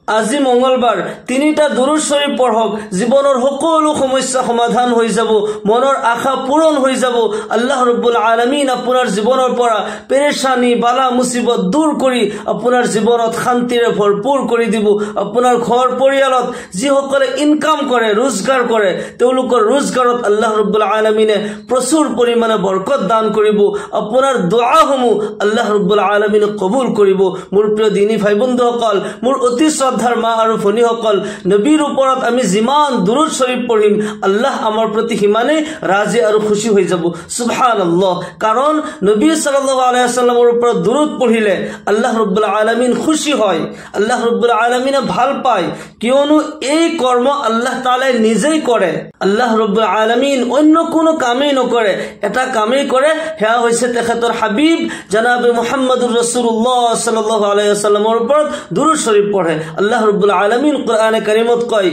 আজি মঙ্গলবার তিনিটা দুরূদ শরীফ পড়ক জীবনের সকলো সমস্যা সমাধান হয়ে যাব মনের আশা পূরণ হয়ে যাব আল্লাহ রাব্বুল আলামিন আপনার জীবনের পৰা পেৰেশানি বালা মুসিবত দূৰ কৰি আপনাৰ জীবনত শান্তিৰে ভৰপুৰ কৰি দিব আপনাৰ ঘৰ পৰিয়ালত যি সকলে ইনকাম কৰে ৰোজগাৰ কৰে তেওঁলোকৰ ৰোজগাৰত আল্লাহ ৰাব্বুল আলামিনে প্ৰচুৰ পৰিমাণে বৰকত দান কৰিব আপনাৰ দোয়াসমূহ আল্লাহ ৰাব্বুল আলামিনে কবুল কৰিব মোৰ প্ৰিয় দিনী ভাই বন্ধুসকল মোৰ অতি শ্ৰদ্ধাৰ মা আৰু ভনীসকল নবীৰ ওপৰত আমি যিমান দুৰূদ শৰীফ পঢ়িম আল্লাহ আমাৰ প্ৰতি সিমানে ৰাজি আৰু খুশি হৈ যাব সুবহানাল্লাহ কাৰণ নবী সাল্লাল্লাহু আলাইহি ওয়াসাল্লামৰ ওপৰত দুৰূদ পঢ়িলে আল্লাহ ৰাব্বুল আলামিন খুশি হয় আল্লাহ ৰাব্বুল আলামিনে ভাল পায় কিয়নো এই কৰ্ম আল্লাহ তাআলা নিজেই কৰে আল্লাহ ৰাব্বুল আলামিন অন্য কোনো কামেই নকৰে এটা কামেই কৰে হেয়া হৈছে তেখেতৰ হাবিব জনাবে মুহাম্মদুৰ ৰাসূলুল্লাহ সাল্লাল্লাহু আলাইহি ওয়াসাল্লামৰ ওপৰত দুরূদ শরীফ পঢ়ে আল্লাহ রাব্বুল আলামিন কোরআনে কারীমত কয়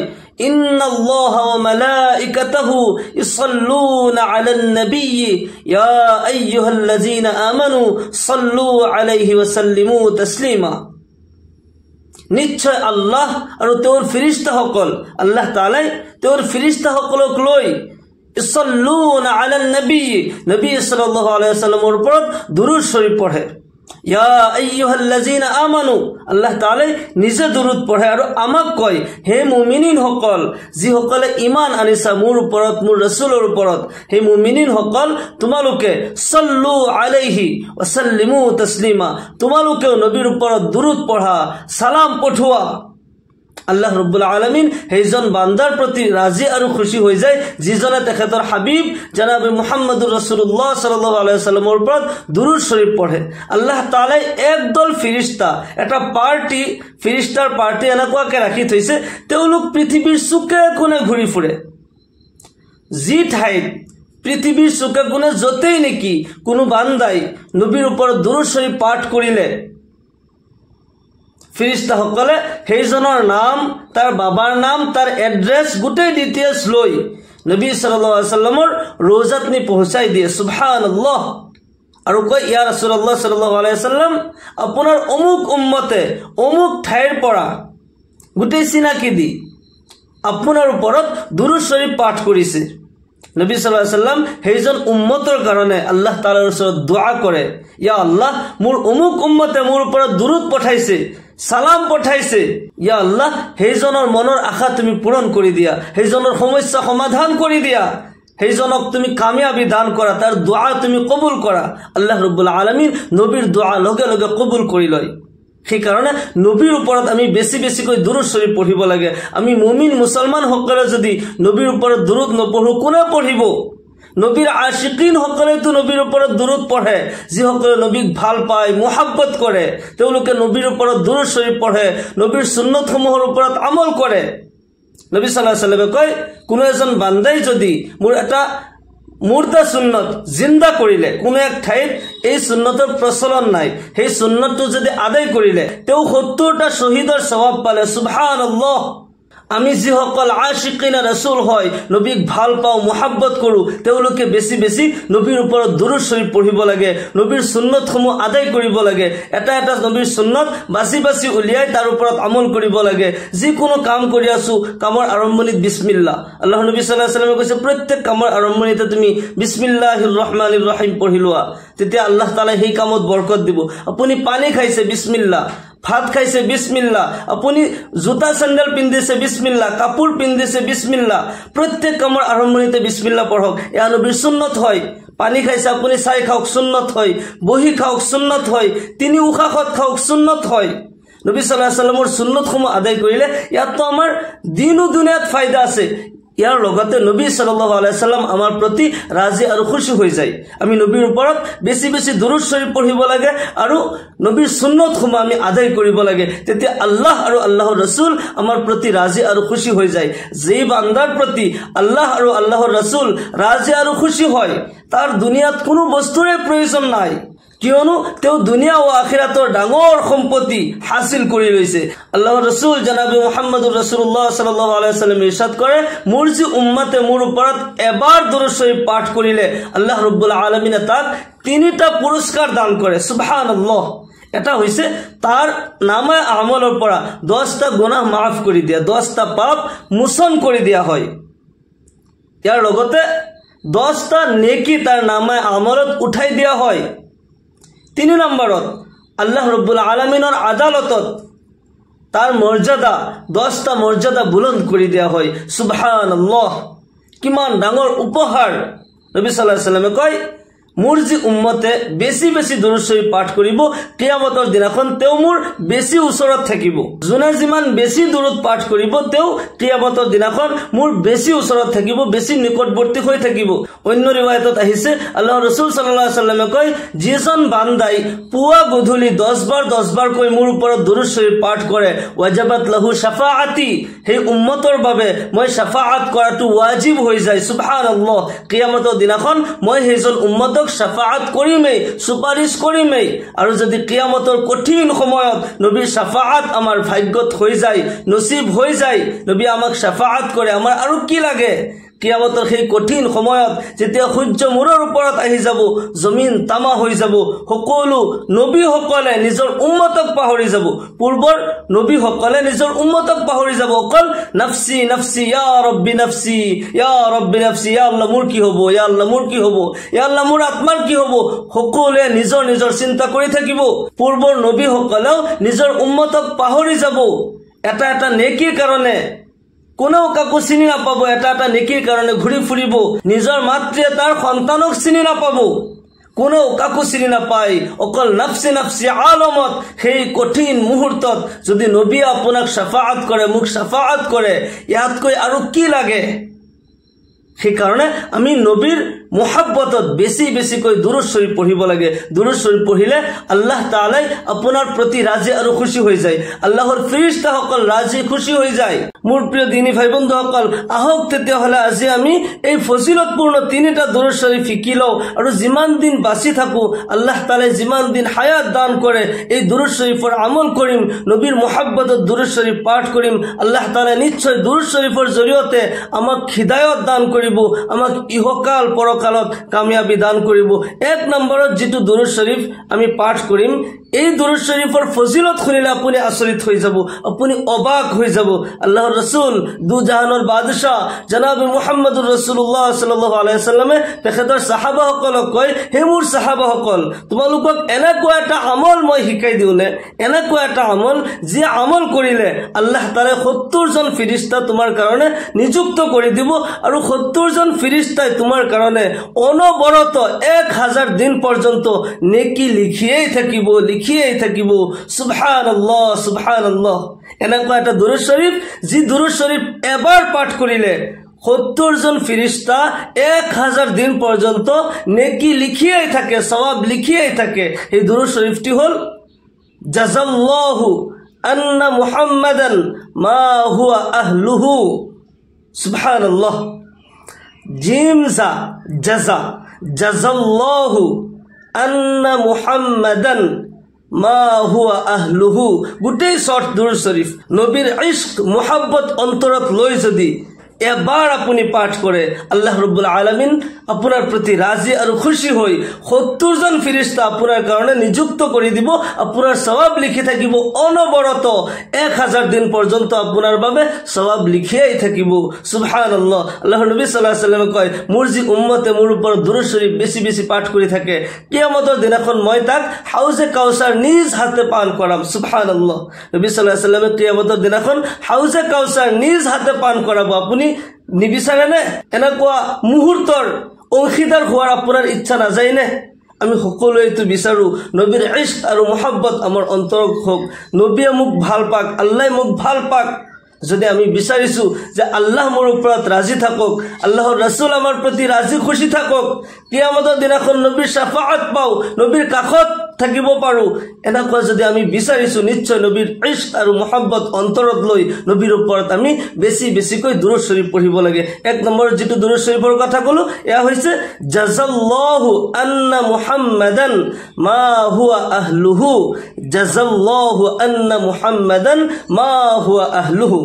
ইন্নাল্লাহা ওয়া মালাইকাতাহু ইসাল্লুনা আলান নবী ইয়া আইয়ুহাল্লাযীনা আমানু সাল্লু আলাইহি ওয়া সাল্লিমু তাসলিমা নিশ্চয় আল্লাহ আৰু তেওঁৰ ফেৰেশতাসকল আল্লাহ তাআলাই তেওঁৰ ফেৰেশতাসকলক লৈ ইসাল্লুনা আলান নবী নবী সাল্লাল্লাহু আলাইহি ওয়াসাল্লামৰ ওপৰত দুৰূদ শৰীফ পঢ়ে ইয়া আইয়ুহাল্লাযীনা আমানু আল্লাহ তাআলা নিজে দুৰূদ পঢ়ে আৰু আমাক কয় হে মুমিনিন সকল যি সকলে ঈমান আনিছা মোৰ ওপৰত মোৰ ৰাসূলৰ ওপৰত হে মুমিনিন সকল তোমালোকে সাল্লু আলাইহি ওয়া সাল্লিমু তাসলিমা তোমালোকে নবীৰ ওপৰত দুৰূদ পঢ়া সালাম পঠোৱা আল্লাহ ৰাব্বুল আলামিন হেজন বান্দাৰ প্ৰতি ৰাজি আৰু খুশি হৈ যায় যিজনে তেখেতৰ হাবিব জনাবে মুহাম্মদুৰ ৰাসূলুল্লাহ সাল্লাল্লাহু আলাইহি ওয়াসাল্লামৰ ওপৰত দুৰূদ শৰীফ পঢ়ে আল্লাহ তাআলা একদল ফেৰেশতা এটা পাৰ্টি ফেৰেশতাৰ পাৰ্টি এনেকুৱাকে ৰাখি থৈছে তেওঁলোক পৃথিৱীৰ চুকে কোণে ঘূৰি ফুৰে যি ঠাইত পৃথিৱীৰ চুকে কোণে যতেই নেকি কোনো বান্দাই নবীৰ ওপৰত দুৰূদ শৰীফ পাঠ কৰিলে ফেৰেশতা সকলে সেইজনৰ নাম তাৰ বাবাৰ নাম তাৰ এড্ৰেছ গোটেই ডিটেইলছ লৈ নবী সাল্লাল্লাহু আলাইহি ওয়াসাল্লামৰ ৰওজাত নি পৌঁছাই দিয়ে সুবহানাল্লাহ আৰু কয় ইয়া ৰাসূলুল্লাহ সাল্লাল্লাহু আলাইহি ওয়াসাল্লাম আপোনাৰ অমুক উম্মতে অমুক ঠাইৰ পৰা গোটেই চিনাকি দি আপোনাৰ ওপৰত দুৰূদ শৰীফ পাঠ কৰিছে নবী সাল্লাল্লাহু আলাইহি ওয়াসাল্লাম সেইজন উম্মতৰ কাৰণে আল্লাহ তাআলাৰ ওচৰত দোয়া কৰে ইয়া আল্লাহ মোৰ অমুক উম্মতে মোৰ ওপৰত দুৰূদ পঠাইছে সালাম পঠাইছে ইয়া আল্লাহ সেইজনৰ মনৰ আশা তুমি পূৰণ কৰি দিয়া সেইজনৰ সমস্যা সমাধান কৰি দিয়া সেইজনক তুমি কামিয়াবি দান কৰা তাৰ দোয়া তুমি কবুল কৰা আল্লাহ ৰাব্বুল আলামিন নবীৰ দোয়া লগে লগে কবুল কৰি লয় সেই কাৰণে নবীৰ ওপৰত আমি বেছি বেছিকৈ দুৰূদ শৰীফ পঢ়িব লাগে আমি মুমিন মুসলমান সকলে যদি নবীৰ ওপৰত দুরূদ নপঢ়ো কোনে পঢ়িব নবীর আশিকিন সকলে তো নবীর উপর দুরূদ পড়ে যি সকলে নবীক ভাল পায় মোহাব্বত করে তেওঁলোকে নবীর উপর দুরূদ শরীফ পড়ে নবীর সুন্নত সমূহৰ ওপৰত আমল কৰে নবী সাল্লাল্লাহু আলাইহি ওয়াসাল্লামে কয় কোনো এজন বান্দাই যদি মোৰ এটা মুৰ্দা সুন্নত জিন্দা কৰিলে কোনো এক ঠাইত এই সুন্নতৰ প্ৰচলন নাই সেই সুন্নতটো যদি আদায় কৰিলে তেও 70টা শহীদৰ সওয়াব পালে সুবহানাল্লাহ আমি যি সকল আশিকিনা ৰাসূল হয় নবীক ভাল পাও মোহাব্বত কৰো তেওঁলোকে বেছি বেছি নবীৰ ওপৰত দুৰূদ শৰীফ পঢ়িব লাগে নবীৰ সুন্নতসমূহ আদায় কৰিব লাগে এটা এটা নবীৰ সুন্নত বাছি বাছি উলিয়াই তাৰ ওপৰত আমল কৰিব লাগে যি কোনো কাম কৰি আছো কামৰ আৰম্ভণিত বিসমিল্লাহ আল্লাহ নবী সাল্লাল্লাহু আলাইহি ওয়াসাল্লামে কৈছে প্ৰত্যেক কামৰ আৰম্ভণিতে তুমি বিসমিল্লাহিৰ ৰহমানিৰ ৰহিম পঢ়িলোৱা তেতিয়া আল্লাহ তাআলা সেই কামত বৰকত দিব আপুনি পানী খাইছে বিসমিল্লাহ ভাত খাইছে বিসমিল্লাহ আপুনি জুতা স্যান্ডেল পিন্ধিছে বিসমিল্লাহ কাপোৰ পিন্ধিছে বিসমিল্লাহ প্ৰত্যেক কামৰ আৰম্ভণিতে বিসমিল্লাহ পঢ়ক এয়া নবীৰ সুন্নত হয় পানী খাইছে আপুনি চাই খাওক সুন্নত হয় বহি খাওক সুন্নত হয় তিনি উশাহত খাওক সুন্নত হয় নবী সাল্লাল্লাহু আলাইহি ওয়াসাল্লামৰ সুন্নতসমূহ আদায় কৰিলে ইয়াতো আমাৰ দিন ও দুনিয়াত ফায়দা আছে ইয়াৰ লগতে নবী সাল্লাল্লাহু আলাইহি ওয়াসাল্লাম আমাৰ প্ৰতি ৰাজি আৰু খুশি হৈ যায় আমি নবীৰ ওপৰত বেছি বেছি দুৰূদ শৰীফ পঢ়িব লাগে আৰু নবীৰ সুন্নতসমূহ আমি আদায় কৰিব লাগে তেতিয়া আল্লাহ আৰু আল্লাহৰ ৰাসূল আমাৰ প্ৰতি ৰাজি আৰু খুশি হৈ যায় যে বান্দাৰ প্ৰতি আল্লাহ আৰু আল্লাহৰ ৰাসূল ৰাজি আৰু খুশি হয় তাৰ দুনিয়াত কোনো বস্তুৰে প্ৰয়োজন নাই কিয়নো তেও দুনিয়া ও আখিৰাতৰ ডাঙৰ সম্পত্তি হাসিল কৰি লৈছে আল্লাহৰ ৰাসূল জনাবে মুহাম্মদুৰ ৰাসূলুল্লাহ সাল্লাল্লাহু আলাইহি ওয়াসাল্লাম ইৰশাদ কৰে মোৰ যি উম্মতে মোৰ ওপৰত এবাৰ দুৰূদ শৰীফ পাঠ কৰিলে আল্লাহ ৰাব্বুল আলামিন তাক তিনিটা পুৰস্কাৰ দান কৰে সুবহানাল্লাহ এটা হৈছে তাৰ নামে আমলৰ পৰা 10টা গুনাহ মাফ কৰি দিয়া, 10টা পাপ মোচন কৰি দিয়া হয়। ইয়াৰ লগতে 10টা নেকি তাৰ নামে আমলত উঠাই দিয়া হয়। 3 নম্বৰত আল্লাহ ৰব্বুল আলামিনৰ আদালতত তাৰ মৰ্যাদা 10টা মৰ্যাদা বুলন্দ কৰি দিয়া হয়। সুবহানাল্লাহ, কিমান ডাঙৰ উপহাৰ। নবী সাল্লাল্লাহু আলাইহি ওয়াসাল্লামে কয়, মোৰ যি উম্মতে বেছি বেছি দুৰুদ শৰীফ পাঠ কৰিব, কিয়ামতৰ দিনাখন তেওঁ মোৰ বেছি ওচৰত থাকিব। যোনে যিমান বেছি দুৰুদ পাঠ কৰিব, তেওঁ কিয়ামতৰ দিনাখন মোৰ বেছি ওচৰত থাকিব, বেছি নিকটৱৰ্তী হৈ থাকিব। অন্য ৰিৱায়াতত আহিছে, আল্লাহৰ ৰাসূল সাল্লাল্লাহু আলাইহি ওয়াসাল্লামে কয়, যিজন বান্দাই পুৱা গধূলি 10 বাৰ কৈ মোৰ ওপৰত দুৰুদ শৰীফ পাঠ কৰে, ওয়াজাবাত লাহু শাফাআতি, সেই উম্মতৰ বাবে মই শাফাআত কৰাটো ওয়াজিব হৈ যায়। সুবহানাল্লাহ, কিয়ামতৰ দিনাখন মই সেইজন উম্মত শাফাআত কৰিমেই, সুপাৰিশ কৰিমেই। আৰু যদি কিয়ামতৰ কঠিন সময়ত নবীৰ শাফাআত আমাৰ ভাগ্যত হৈ যায়, নসিব হৈ যায়, নবী আমাক শাফাআত কৰে, আমাৰ আৰু কি লাগে? কিয়ামতৰ সেই কঠিন সময়ত যেতিয়া সূৰ্য মূৰৰ ওপৰত আহি যাব, জমিন তামা হৈ যাব, সকলো নবীসকলে নিজৰ উম্মতক পাহৰি যাব। পূৰ্বৰ নবীসকলে নিজৰ উম্মতক পাহৰি যাব, অকল নফসি নফসি, ইয়া ৰব্বি নফসি, ইয়া ৰব্বি নফসি, ইয়া আল্লাহ মোৰ কি হ'ব, ইয়া আল্লাহ মোৰ কি হ'ব, ইয়া আল্লাহ মোৰ আত্মাৰ কি হ'ব, সকলোৱে নিজৰ নিজৰ চিন্তা কৰি থাকিব। পূৰ্বৰ নবীসকলেও নিজৰ উম্মতক পাহৰি যাব। এটা এটা নেকিৰ কাৰণে কোনেও কাকো চিনি নাপাব, এটা এটা নেকিৰ কাৰণে ঘূৰি ফুৰিব। নিজৰ মাতৃয়ে তাৰ সন্তানক চিনি নাপাব, কোনেও কাকো চিনি নাপায়, অকল নফসি নফসি আলমত। সেই কঠিন মুহূৰ্তত যদি নবী আপোনাক শাফাআত কৰে, মোক শাফাআত কৰে, ইয়াতকৈ আৰু কি লাগে? সেইকাৰণে আমি নবীৰ মুহাব্বতত বেছি বেছিকৈ দুৰুদ শৰীফ পঢ়িব লাগে। দুৰুদ শৰীফ পঢ়িলে আল্লাহ তাআলাই আপোনাৰ প্ৰতি ৰাজি আৰু খুশি হৈ যায়, আল্লাহৰ ফেৰেশতাসকল ৰাজি খুশি হৈ যায়। মোৰ প্ৰিয় দিনী ভাই বন্ধুসকল, আহক তেতিয়াহ'লে আজি আমি এই ফজিলতপূৰ্ণ 3টা দুৰুদ শৰীফ শিকি লওঁ, আৰু যিমান দিন বাচি থাকোঁ, আল্লাহ তাআলাই যিমান দিন হায়াত দান কৰে, এই দুৰুদ শৰীফৰ আমল কৰিম, নবীৰ মুহাব্বতত দুৰুদ শৰীফ পাঠ কৰিম। আল্লাহ তাআলাই নিশ্চয় দুৰুদ শৰীফৰ জৰিয়তে আমাক হিদায়ত দান কৰিব, আমাক ইহকাল পৰকালত কামিয়াবি দান কৰিব। 1 নম্বৰত যিটো দুৰুদ শৰীফ আমি পাঠ কৰিম, এই দুৰুদ শৰীফৰ ফজিলত শুনিলে আপুনি আচৰিত হৈ যাব, আপুনি অবাক হৈ যাব। আল্লাহৰ ৰাসূল দু জাহানৰ বাদশাহ জনাব মুহাম্মদুৰ ৰাসূলুল্লাহ সাল্লাল্লাহু আলাইহি ওয়াসাল্লামে তেখেতৰ সাহাবাসকলক কয়, হে মোৰ সাহাবাসকল, তোমালোকক এনেকুৱা এটা আমল মই শিকাই দিওঁনে, এনেকুৱা এটা আমল যি আমল কৰিলে আল্লাহ তাআলাই 70 জন ফেৰেশতা তোমাৰ কাৰণে নিযুক্ত কৰি দিব, আৰু 70 জন ফেৰেশতাই তোমাৰ কাৰণে অনবৰত 1000 দিন পৰ্যন্ত নেকি লিখিয়েই থাকিব, লিখিয়েই থাকিব। সুবহানাল্লাহ, সুবহানাল্লাহ। এনেকুৱা এটা দুৰুদ শৰীফ, যি দুৰুদ শৰীফ এবাৰ পাঠ কৰিলে 70 জন ফেৰেশতা 1000 দিন পৰ্যন্ত নেকি লিখিয়েই থাকে, সওয়াব লিখিয়েই থাকে। এই দুৰুদ শৰীফটি হ'ল, জাযাল্লাহু আন্না মুহাম্মাদান মা হুয়া আহলুহু। সুবহানাল্লাহ। জিম জা জাযা, জাযাল্লাহু আন্না মুহাম্মাদান মা হুয়া আহলুহু। গোটেই শর্ট দুরূদ শরীফ নবীর ইশক মুহাব্বত অন্তরত লই যদি এবার আপনি পাঠ করে, আল্লাহ রব্বুল আলামিন আপনার প্রতি রাজি আর খুশি হই 70 জন ফেরেশতা আপনার কারণে নিযুক্ত করে দিব, আপনার সওয়াব লিখে থাকিব অনবরত 1000 দিন পর্যন্ত আপনার বাবে সওয়াব লিখিয়াই থাকিব। সুবহানাল্লাহ। আল্লাহর নবী সাল্লাল্লাহু আলাইহি ওয়াসাল্লাম কয়, মোর যে উম্মতে মোর উপর দুরূদ শরীফ বেশি বেশি পাঠ করে থাকে, কিয়ামতের দিনাখন মই তাক হাউজে কাউসার নিজ হাতে পান করাম। সুবহানাল্লাহ। নবী সাল্লাল্লাহু আলাইহি ওয়াসাল্লাম কিয়ামতের দিনাখন হাউজে কাউসার নিজ হাতে পান করাবো। আপনি নিবিচাৰে নে? এনেকুৱা মুহূৰ্তৰ অংশীদাৰ হোৱাৰ আপোনাৰ ইচ্ছা নাযায় নে? আমি সকলোৱেতো বিচাৰো নবীৰ ইশক আৰু মুহাব্বত আমাৰ অন্তৰত হওক, নবীয়ে মোক ভাল পাক, আল্লাহ মোক ভাল পাক। যদি আমি বিচাৰিছো যে আল্লাহ মোৰ ওপৰত ৰাজি থাকক, আল্লাহৰ ৰাসূল আমাৰ প্ৰতি ৰাজি খুশি থাকক, কিয়ামতৰ দিনাখন নবীৰ শাফাআত পাও, নবীৰ কাষত থাকিব পাৰো, এনেকুৱা যদি আমি বিচাৰিছো, নিশ্চয় নবীৰ ইশক আৰু মুহাব্বত অন্তৰত লৈ নবীৰ ওপৰত আমি বেছি বেছিকৈ দুৰূদ শৰীফ পঢ়িব লাগে। 1 নম্বৰ যেটো দুৰূদ শৰীফৰ কথা কলো, এয়া হৈছে জাযাল্লাহু আন্না মুহাম্মাদান মা হুয়া আহলুহু, জাযাল্লাহু আন্না মুহাম্মাদান মা হুয়া আহলুহু।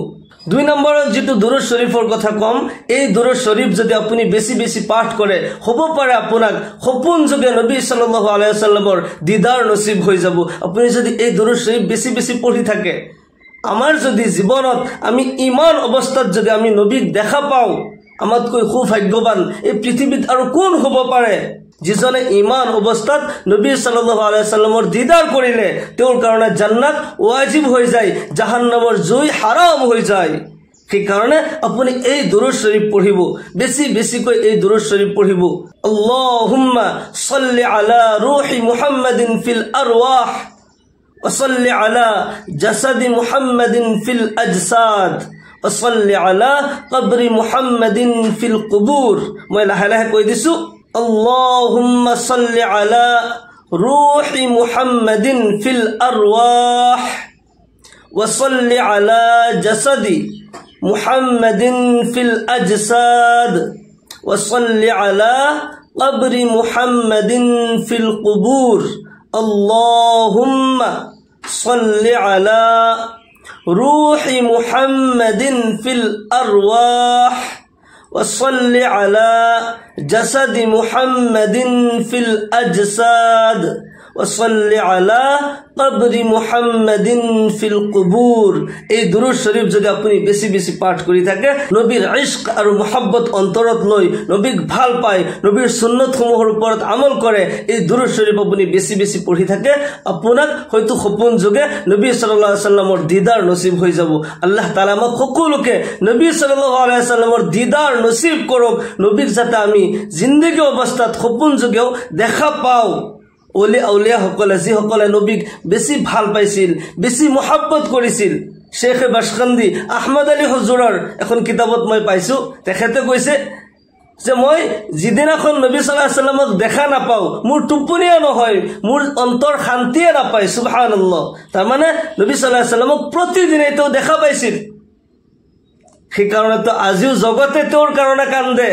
2 নম্বৰত যেটো দুৰুদ শৰীফৰ কথা কম এই দুৰুদ শৰীফ যদি আপুনি বেছি বেছি পাঠ কৰে হ'ব পাৰে আপোনাক সপোন যোগে নবী সাল্লাল্লাহু আলাইহি ওয়াসাল্লামৰ দিদাৰ নসিব হৈ যাব আপুনি যদি এই দুৰুদ শৰীফ বেছি বেছি পঢ়ি থাকে আমাৰ যদি জীৱনত আমি ঈমান অৱস্থাত যদি আমি নবীক দেখা পাও আমাতকৈ খুব ভাগ্যৱান এই পৃথিৱীত আৰু কোন হ'ব পাৰে যিজনে ঈমান অৱস্থাত নবী সাল্লাল্লাহু আলাইহি ওয়াসাল্লামৰ দিদাৰ কৰিলে তেওঁৰ কাৰণে জান্নাত ওয়াজিব হৈ যায় জাহান্নামৰ জুই হাৰাম হৈ যায় সেই কাৰণে আপুনি এই দুৰুদ শৰীফ পঢ়িব বেছি বেছিকৈ এই দুৰুদ শৰীফ পঢ়িব আল্লাহুম্মা সাল্লি আলা রূহি মুহাম্মাদিন ফিল আরওয়াহ ওয়া সাল্লি আলা জাসাদি মুহাম্মাদিন ফিল আজসাদ ওয়া সাল্লি আলা কবরি মুহাম্মাদিন ফিল কুবুর মই লাহে লাহে কৈ দিছো اللهم صل على روح محمد في الأرواح وصل على جسد محمد في الأجساد وصل على قبر محمد في القبور اللهم صل على روح محمد في الأرواح وصل على جسد محمد في الأجساد وصل على قبر محمد في القبور এই দুরূদ শরীফ যদি আপনি বেশি বেশি পাঠ কৰি থাকে নবীৰ ইশক আৰু মহব্বত অন্তৰত লৈ নবীক ভাল পায় নবীৰ সুন্নত সমূহৰ ওপৰত আমল কৰে এই দুরূদ শরীফ আপুনি বেশি বেশি পঢ়ি থাকে আপোনাক হয়তো সপোন যোগে নবী সাল্লাল্লাহু আলাইহি ওয়াসাল্লামৰ দিদাৰ নসিব হৈ যাব আল্লাহ তাআলা আমাক সকলোকে নবী সাল্লাল্লাহু আলাইহি ওয়াসাল্লামৰ দিদাৰ নসিব কৰক নবীক যাতে আমি জিন্দগী অৱস্থাত সপোন যোগেও দেখা পাও ওলি আউলিয়া সকলে যি সকলে নবীক বেছি ভাল পাইছিল বেছি মহব্বত কৰিছিল শেখ বাশকান্দি আহমদ আলী হুজুৰৰ এখন কিতাবত মই পাইছো তেখেতে কৈছে যে মই যিদিনাখন নবী সাল্লাল্লাহু আলাইহি ওয়াসাল্লামক দেখা নাপাও মোৰ টোপনিয়া নহয় মোৰ অন্তৰ শান্তিয়ে নাপায় সুবহানাল্লাহ তাৰ মানে নবী সাল্লাল্লাহু আলাইহি ওয়াসাল্লামক প্ৰতিদিনে তেওঁ দেখা পাইছিল সেই কাৰণে তো আজিও জগতে তেওঁৰ কাৰণে কান্দে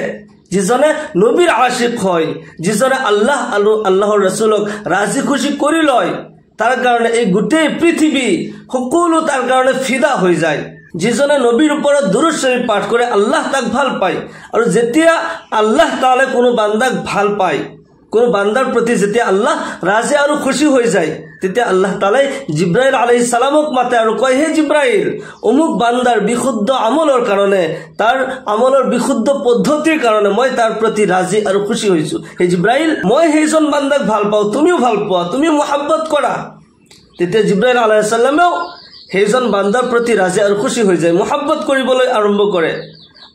যিজনে নবীৰ আশিক হয় যিজনে আল্লাহ আৰু আল্লাহৰ ৰাসূলক ৰাজি খুশি কৰি লয় তাৰ কাৰণে এই গোটেই পৃথিৱী সকলো তাৰ কাৰণে ফিদা হৈ যায় যিজনে নবীৰ ওপৰত দুৰূদ শৰীফ পাঠ কৰে আল্লাহ তাক ভাল পায় আৰু যেতিয়া আল্লাহ তাআলা কোনো বান্দাক ভাল পায় কোনো বান্দাৰ প্ৰতি যেতিয়া আল্লাহ ৰাজি আৰু খুশি হৈ যায় তেতিয়া আল্লাহ তাআলাই জিব্ৰাইল আলাইহিস সালামক মাতে আৰু কয় হে জিব্ৰাইল অমুক বান্দাৰ বিশুদ্ধ আমলৰ কাৰণে তাৰ আমলৰ বিশুদ্ধ পদ্ধতিৰ কাৰণে মই তাৰ প্ৰতি ৰাজি আৰু খুশি হৈছো হে জিব্ৰাইল মই হেজন বান্দাক ভাল পাও তুমিও ভাল পোৱা তুমি মহব্বত কৰা তেতিয়া জিব্ৰাইল আলাইহিস সালামেও হেজন বান্দাৰ প্ৰতি ৰাজি আৰু খুশি হৈ যায় মহব্বত কৰিবলৈ আৰম্ভ কৰে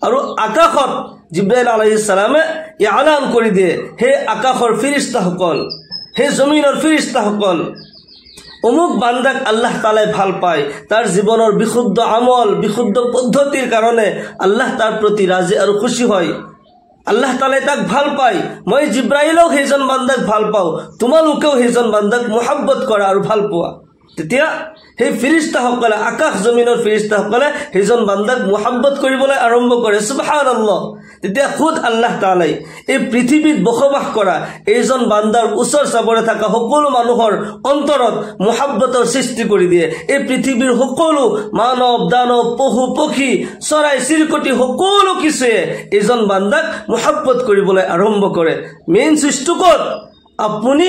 আৰু আকাশত জিব্ৰাইল আলাইহিস সালামে ইআলান কৰি দিয়ে হে আকাশৰ ফেৰেশতাসকল হে জমিনৰ ফেৰেশতাসকল অমুক বান্দাক আল্লাহ তাআলাই ভাল পায় তাৰ জীৱনৰ বিশুদ্ধ আমল বিশুদ্ধ পদ্ধতিৰ কাৰণে আল্লাহ তাৰ প্ৰতি ৰাজি আৰু খুশি হয় আল্লাহ তাআলাই তাক ভাল পায় মই জিব্ৰাইলক হেজন বান্দাক ভাল পাও তোমালোকেও হেজন বান্দাক মহব্বত কৰা আৰু ভাল পোৱা তেতিয়া হে ফেৰেশতাসকলে আকাশ জমিনৰ ফেৰেশতাসকলে হেজন বান্দাক মহব্বত কৰিবলৈ আৰম্ভ কৰে সুবহানাল্লাহ তেতিয়া খুদ আল্লাহ তাআলাই এই পৃথিৱীত বসবাস কৰা এইজন বান্দাৰ ওচৰ চাবৰে থকা সকলো মানুহৰ অন্তৰত মহব্বতৰ সৃষ্টি কৰি দিয়ে এই পৃথিৱীৰ সকলো মানৱ দানৱ পশু পক্ষী চৰাই চিৰিকটি সকলো কিছুৱে এইজন বান্দাক মহব্বত কৰিবলৈ আৰম্ভ কৰে মেইন সুষ্টুকত আপুনি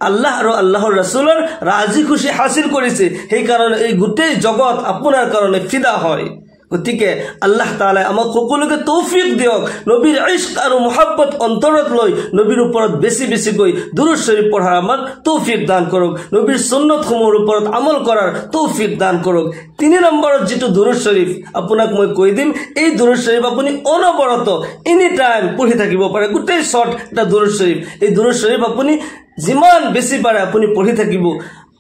আল্লাহ আৰু আল্লাহৰ ৰাসূলৰ ৰাজি খুশি হাসিল কৰিছে সেই কাৰণে এই গোটেই জগত আপোনাৰ কাৰণে ফিদা হয় গতিকে আল্লাহ তাআলা আমাক সকলোকে তৌফিক দিয়ক নবীৰ ইশক আৰু মহব্বত অন্তৰত লৈ নবীৰ ওপৰত বেছি বেছিকৈ দুৰূদ শৰীফ পঢ়াৰ আমাক তৌফিক দান কৰক নবীৰ সুন্নত সমূহৰ ওপৰত আমল কৰাৰ তৌফিক দান কৰক 3 নম্বৰত যেটো দুৰূদ শৰীফ আপোনাক মই কৈ দিম এই দুৰূদ শৰীফ আপুনি অনবৰত এনি টাইম পঢ়ি থাকিব পাৰে গোটেই শৰ্ট এটা দুৰূদ শৰীফ এই দুৰূদ শৰীফ আপুনি যিমান বেছি পাৰে আপুনি পঢ়ি থাকিব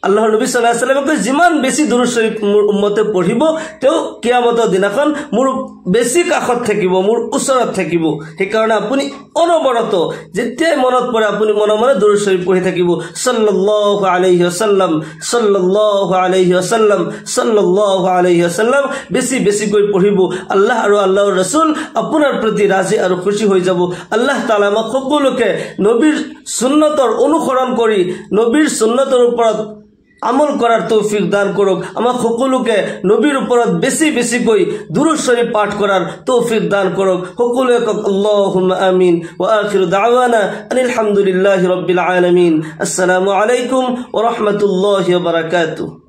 আল্লাহৰ নবী সাল্লাল্লাহু আলাইহি ওয়াসাল্লামে যিমান বেছি দুৰূদ শৰীফ মোৰ উম্মতে পঢ়িব তেও কিয়ামতৰ দিনাখন মোৰ বেছি কাখত থাকিব মোৰ ওচৰত থাকিব সেই কাৰণে আপুনি অনবৰত যেতিয়া মনত পৰে আপুনি মনে মনে দুরূদ শরীফ পঢ়ি থাকিব সাল্লাল্লাহু আলাইহি ওয়াসাল্লাম সাল্লাল্লাহু আলাইহি ওয়াসাল্লাম সাল্লাল্লাহু আলাইহি ওয়াসাল্লাম বেছি বেছিকৈ পঢ়িব আল্লাহ আৰু আল্লাহৰ ৰাসূল আপোনাৰ প্ৰতি ৰাজি আৰু খুশি হৈ যাব আল্লাহ তাআলা আমাক সকলোকে নবীৰ সুন্নতৰ অনুসৰণ কৰি নবীৰ সুন্নতৰ ওপৰত আমল কৰাৰ তৌফিক দান কৰুক। আমাৰ সকলোকে নবীৰ ওপৰত বেছি বেছিকৈ দুৰূদ শৰীফ পাঠ কৰাৰ তৌফিক দান কৰুক। সকলোৱে কক আল্লাহুম্মা আমিন। ওয়া আখিৰু দাওয়ানা আনিল হামদুলিল্লাহি ৰাব্বিল আলামিন। আসসালামু আলাইকুম ওয়া ৰাহমাতুল্লাহি ওয়া বাৰাকাতুহু।